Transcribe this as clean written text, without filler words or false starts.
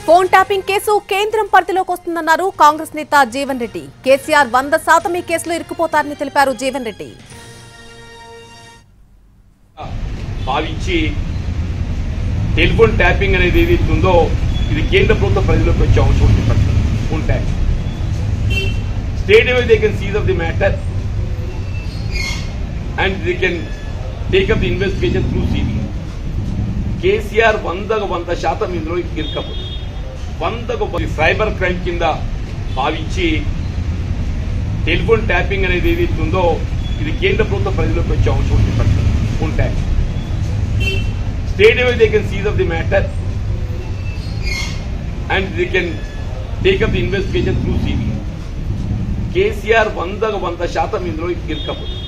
Phone tapping case కేంద్రం పరిధిలోకి వస్తుందన్నారు కాంగ్రెస్ నేత జీవన్ రెడ్డి. కేసీఆర్ 100% ఈ కేసులో ఇరుక్కుపోతారని తెలిపారు జీవన్ రెడ్డి. భావించి టెలిఫోన్ ట్యాపింగ్ అనేది ఏదైతే ఉందో ఇది కేంద్ర ప్రభుత్వ పరిధిలోకి వచ్చే అవసరం ఉంది. Phone tapping state away they can seize of the matter and they can take up the investigation through CBI. KCR 100% ఇందులో ఇరుక్కపోతుంది. 100 సైబర్ క్రైమ్ కింద భావించి టెలిఫోన్ ట్యాపింగ్ అనేది ఏదైతే ఉందో ఇది కేంద్ర ప్రభుత్వ పరిధిలోకి వచ్చే అవసరం ఉంది. Phone tapping state away they can seize of the matter and they can take up the investigation through CBI. KCR 100% ఇందులో ఇరుక్కపోతుంది.